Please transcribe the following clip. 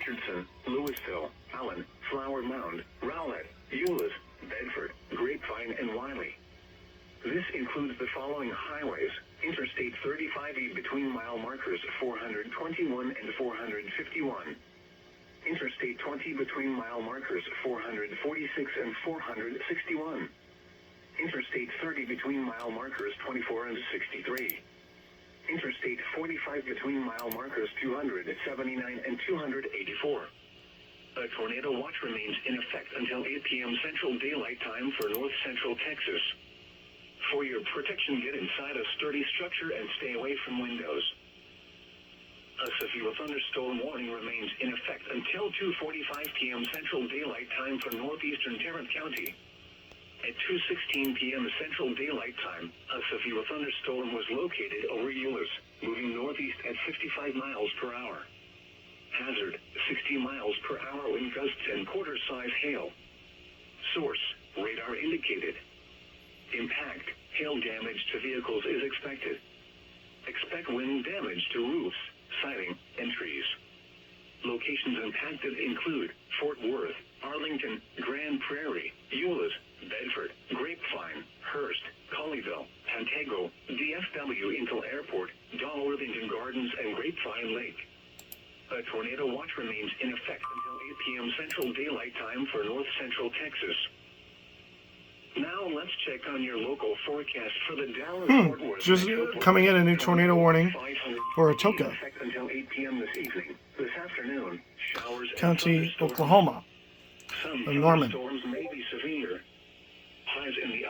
Richardson, Louisville, Allen, Flower Mound, Rowlett, Euless, Bedford, Grapevine, and Wiley. This includes the following highways: Interstate 35E between mile markers 421 and 451. Interstate 20 between mile markers 446 and 461. Interstate 30 between mile markers 24 and 63. Interstate 45 between mile markers 279 and 284. A tornado watch remains in effect until 8 p.m. Central Daylight Time for North Central Texas. For your protection, get inside a sturdy structure and stay away from windows. A severe thunderstorm warning remains in effect until 2:45 p.m. Central Daylight Time for northeastern Tarrant County. At 2:16 p.m. Central Daylight Time, a severe thunderstorm was located over Euless, moving northeast at 55 miles per hour. Hazard, 60 miles per hour wind gusts and quarter-size hail. Source, radar indicated. Impact, hail damage to vehicles is expected. Expect wind damage to roofs, siding, and trees. Locations impacted include Fort Worth, Arlington, Grand Prairie, Euless, Bedford, Grapevine, Hurst, Colleyville, Pantego, DFW Intel Airport, Dalworthington Gardens, and Grapevine Lake. A tornado watch remains in effect until 8 p.m. Central Daylight Time for North Central Texas. Now let's check on your local forecast for the Dallas-Fort Worth. Just coming in, a new tornado warning for Atoka until 8 p.m. this evening. This afternoon, showers County, Oklahoma. Some Norman. storms may be severe. Highs in the